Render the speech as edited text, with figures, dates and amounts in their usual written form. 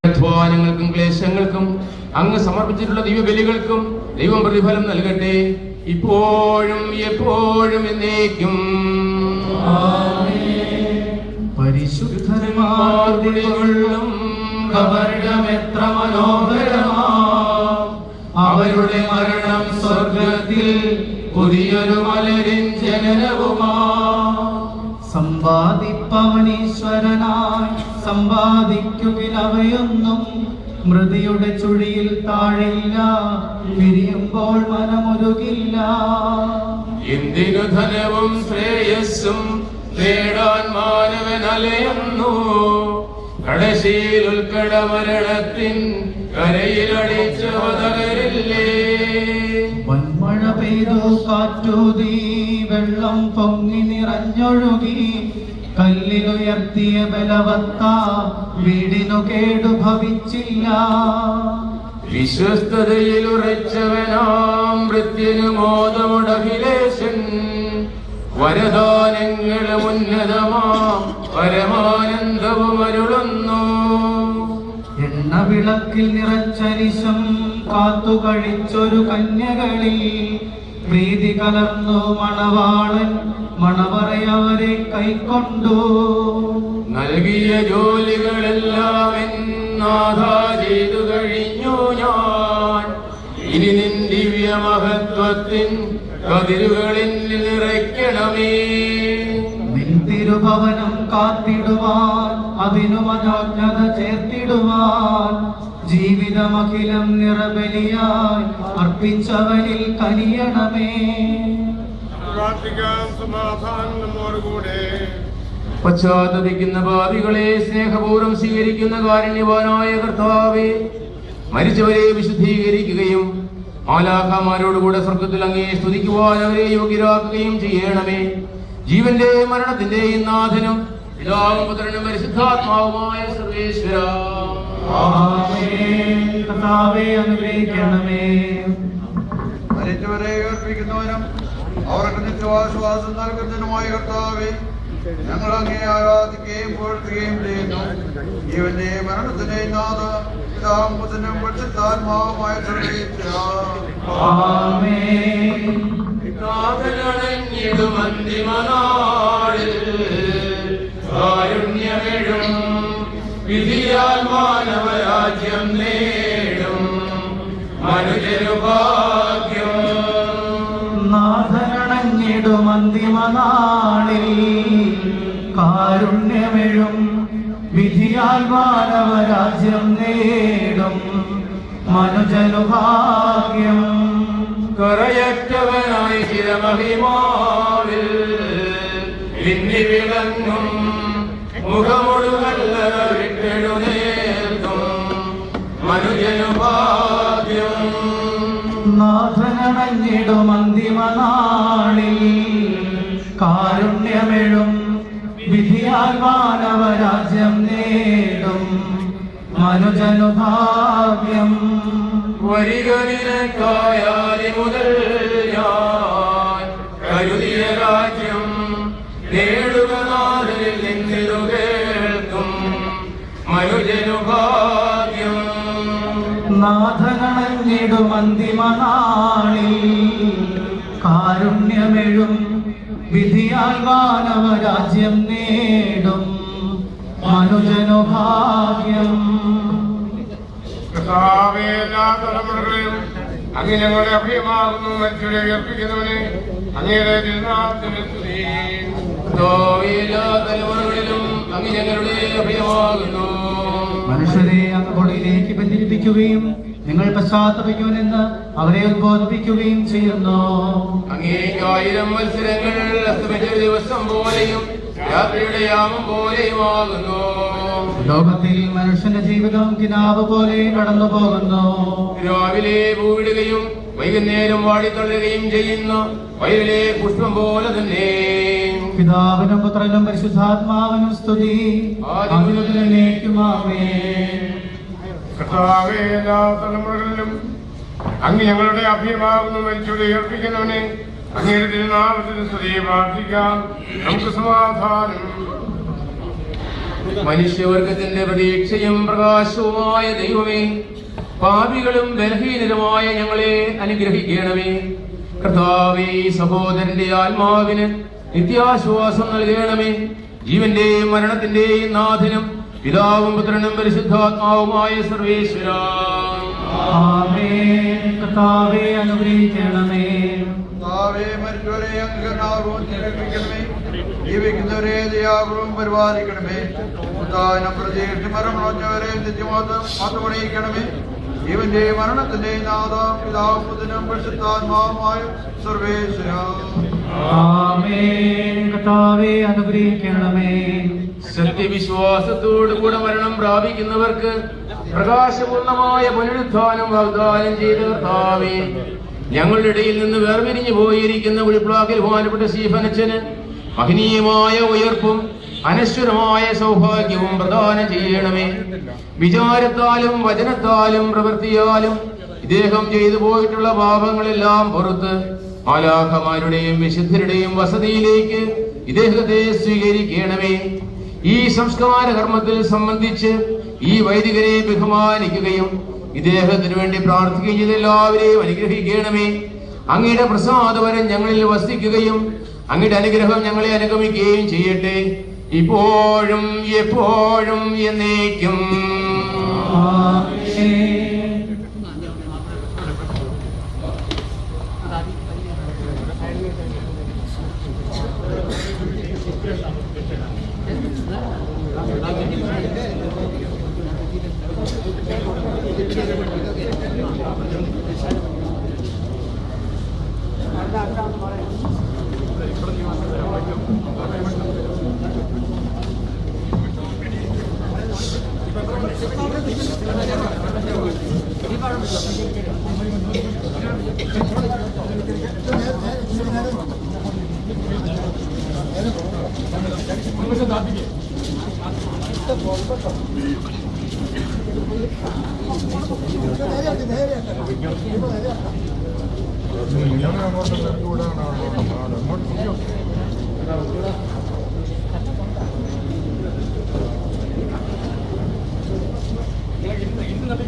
അധ്വാനങ്ങൾക്കും ക്ലേശങ്ങൾക്കും അങ്ങ് സമർപ്പിച്ചിട്ടുള്ള ദൈവബലികൾക്കും ദൈവം പ്രതിഫലം നൽകട്ടെ, ഇപ്പോഴും എപ്പോഴും എന്നേക്കും. പരിശുദ്ധന്മാരുടെ കബറിടമെത്ര മനോഹരമാം, അവരുടെ മരണം സ്വർഗത്തിൽ പുതിയൊരു മലരിൻ ജനനവുമാ. സമ്പാദിപ്പവനീശ്വരനായി സമ്പാദിക്കുകിലവയൊന്നും മൃതിയുടെ ചുഴിയിൽ താഴില്ല, പിരിയുമ്പോൾ മനമൊരുകില്ല. എന്തിനു ധനവും ശ്രേയസ്സും നേടാൻ മാനവൻ അലയുന്നു, കടശിയിൽ ഉൾക്കട മരണത്തിൻ കരയിലടിച്ചവതകരില്ലേ. വൻമഴ പെയ്തു കാറ്റൂതി വെള്ളം പൊങ്ങി നിറഞ്ഞൊഴുകി, കല്ലിലുയർത്തിയ ബലവത്ത വീടിനു കേടു ഭവിച്ചില്ല. വിശ്വസ്തതയിൽ ഉറച്ചവനാം മൃത്യുനു മോദമുടഖിലേശൻ, വരദാനങ്ങളും ഉന്നതമാം പരമാനന്ദവും അരുളുന്നു. എണ്ണ വിളക്കിൽ നിറച്ചരിശം കാത്തു കഴിച്ചൊരു കന്യകളിൽ പ്രീതി കലർന്നു മണവാളൻ മണവറയവരെ കൈക്കൊണ്ടു. നൽകിയ ജോലികളെല്ലാം എന്നാഥാ ചെയ്തു കഴിഞ്ഞു ഞാൻ, ഇനി നിൻ ദിവ്യ മഹത്വത്തിൻ കതിരുകളിൽ നിറയ്ക്കണമേ. നിൻ തിരുഭവനം കാത്തിടുവാൻ അതിനു മനോജ്ഞത ചേർത്തിടുവാൻ, ജീവിതമഖിലം നിറബലിയായി അർപ്പിച്ചവനിൽ കനിയണമേ. പശ്ചാത്തപിക്കുന്ന പാപികളെ സ്നേഹപൂർവ്വം സ്വീകരിക്കുന്ന കാരുണ്യവാനായ കർത്താവേ, മരിച്ചവരെ വിശുദ്ധീകരിക്കുകയും മാലാഖമാരോടുകൂടെ സ്വർഗത്തിൽ അങ്ങേ സ്തുതിക്കുവാൻ അവരെ യോഗ്യരാക്കുകയും ചെയ്യണമേ. ജീവന്റെ മരണത്തിന്റെയും നാഥനും പിതാവും പുത്രനും പരിശുദ്ധാത്മാവുമായ സർവേശ്വര, കർത്താവേ അനുഗ്രഹിക്കണമേ. മരിച്ചവരെ ഉയർപ്പിക്കുന്നവനും അവർക്ക് നിത്യവാസവാസം നൽകുന്നതിനുമായ കർത്താവേ, ഞങ്ങൾ അങ്ങേ ആരാധിക്കുകയും പുകഴ്ത്തുകയും ചെയ്യുന്നു. ജീവന്റെ മരണത്തിന്റെയും നാഥ പിതാവും പുത്രനും പരിശുദ്ധാത്മാവുമായ സർവേശ്വര, കാരുണ്യമെഴും വിധിയാൽ മാനവരാജ്യം നേടും മനുജരുഭാഗ്യം. നാഥനണഞ്ഞിടും അന്തിമനാളിൽ കാരുണ്യമെഴും വിധിയാൽ മാനവരാജ്യം നേടും മനുജനുഭാഗ്യം. കറയറ്റവനായി ചിരമഹിമാവിൽ ഇന്നി വിളങ്ങും മുഖമൊടുകല്ലറ വിട്ടെഴുന്നേൽക്കും മനുജനുഭാഗ്യം. നാഥനണഞ്ഞിടും അന്തിമനാളിൽ കാരുണ്യമെഴും വിധിയാൽ മാനവരാജ്യം നേടും മനുജനുഭാഗ്യം. വരിക നിനക്കായാലി മുതൽ ഞാൻ കരുതിയ രാജ്യം നേടുക നാഥനിൽ നിന്നിരു കേൾക്കും മനുജനുഭാഗ്യം. നാഥനണഞ്ഞിടും അന്തിമനാളിൽ കാരുണ്യമെഴും വിധിയാൽ മാനവരാജ്യം നേടും മനുജനുഭാഗ്യം. കർത്താവേ, എല്ലാ തലമുറകളിലും അങ്ങ് ഞങ്ങളുടെ അഭയമാകുന്നു. മരിച്ചവരെ ഉയർപ്പിക്കുന്നവനെ അങ്ങയുടെ തിരുനാമത്തിന് സ്തുതി. എല്ലാ തലമുറകളിലും അങ്ങ് ഞങ്ങളുടെ അഭയമാകുന്നു. മനുഷ്യരെ അങ്ങ് പൊടിയിലേക്ക് ബന്ധിപ്പിക്കുകയും നിങ്ങൾ പശ്ചാത്തപിക്കുമെന്ന് അവരെ ഉദ്ബോധിപ്പിക്കുകയും ചെയ്യുന്നു. അങ്ങേക്ക് 1000 മത്സരങ്ങൾ അസ്തമിച്ച ദിവസം പോലെയും രാത്രിയുടെ യാമം പോലെയുമാകുന്നു. ലോകത്തിൽ മനുഷ്യന്റെ ജീവിതം കിനാവ് പോലെ കടന്നു പോകുന്നു. രാവിലെ പൂവിടുകയും വൈകുന്നേരം വാടിത്തള്ളുകയും ചെയ്യുന്ന വയലിലെ പുഷ്പം പോലെ തന്നെ. പിതാവിനും പുത്രനും പരിശുദ്ധാത്മാവിനും സ്തുതി. ആദിമുതലേക്കും ആമേൻ. കർത്താവേ, എല്ലാ തലമുറകളിലും അങ്ങ് ഞങ്ങളുടെ അഭയമാകുന്നു. മരിച്ചവരെ ഉയർപ്പിക്കുന്നവനെ അങ്ങയുടെ തിരുനാമത്തിന് സ്തുതി. പ്രാർത്ഥിക്കാം. നമുക്ക് സമാധാനം. മനുഷ്യവർഗത്തിന്റെ പ്രതീക്ഷയും പ്രകാശവുമായ ദൈവമേ, പാപികളും ബലഹീനരുമായ ഞങ്ങളെ അനുഗ്രഹിക്കണമേ. കർത്താവേ, സഹോദരന്റെ ആത്മാവിന് നിത്യാശ്വാസം നൽകണമേ. ജീവന്റെയും മരണത്തിന്റെയും നാഥനും പിതാവും പുത്രനും പരിശുദ്ധാത്മാവുമായ സർവേശ്വര. ആമേൻ. കർത്താവേ, അനുഗ്രഹിക്കണമേ. കർത്താവേ, മരിച്ചവരെ അങ്ങ് കരുണാപൂർവ്വം ജീവിപ്പിക്കണമേ. ജീവിക്കുന്നവരെ ദയാപൂർവ്വം പരിപാലിക്കണമേ. ഉദാഹരണം പ്രതീക്ഷ മരണമടഞ്ഞവരെ നിത്യമാതമണിയിക്കണമേ. ജീവന്റെ മരണത്തിന്റെ നാഥ പിതാവും പുത്രനും പരിശുദ്ധാത്മാവുമായ സർവേശ്വര. ആമേൻ. കർത്താവേ, അനുഗ്രഹിക്കണമേ. സത്യവിശ്വാസത്തോടുകൂടെ മരണം പ്രാപിക്കുന്നവർക്ക് പ്രകാശപൂർണമായ പുനരുത്ഥാനം വാഗ്ദാനം ചെയ്ത കർത്താവേ, ഞങ്ങളുടെ ഇടയിൽ നിന്ന് വേർപിരിഞ്ഞു പോയിരിക്കുന്ന ഉഴിപ്ലാക്കിൽ ബഹുമാനപ്പെട്ട സ്റ്റീഫനച്ചന് മഹനീയമായ ഉയർപ്പും അനശ്വരമായ സൗഭാഗ്യവും പ്രദാനം ചെയ്യണമേ. വിചാരത്താലും വചനത്താലും പ്രവൃത്തിയാലും ഇദ്ദേഹം ചെയ്തു പോയിട്ടുള്ള പാപങ്ങളെല്ലാം പുറത്ത് മാലാഖമാരുടെയും വിശുദ്ധരുടെയും വസതിയിലേക്ക് ഇദ്ദേഹത്തെ സ്വീകരിക്കണമേ. ഈ സംസ്കാര കർമ്മത്തിൽ സംബന്ധിച്ച് ഈ വൈദികരെ ബഹുമാനിക്കുകയും ഇദ്ദേഹത്തിന് വേണ്ടി പ്രാർത്ഥിക്കുകയും ചെയ്ത എല്ലാവരെയും അനുഗ്രഹിക്കണമേ. അങ്ങയുടെ പ്രസാദവരം ഞങ്ങളിൽ വസിക്കുകയും അങ്ങയുടെ അനുഗ്രഹം ഞങ്ങളെ അനുഗമിക്കുകയും ചെയ്യട്ടെ, ഇപ്പോഴും എപ്പോഴും എന്നേക്കും. അങ്ങോട്ട്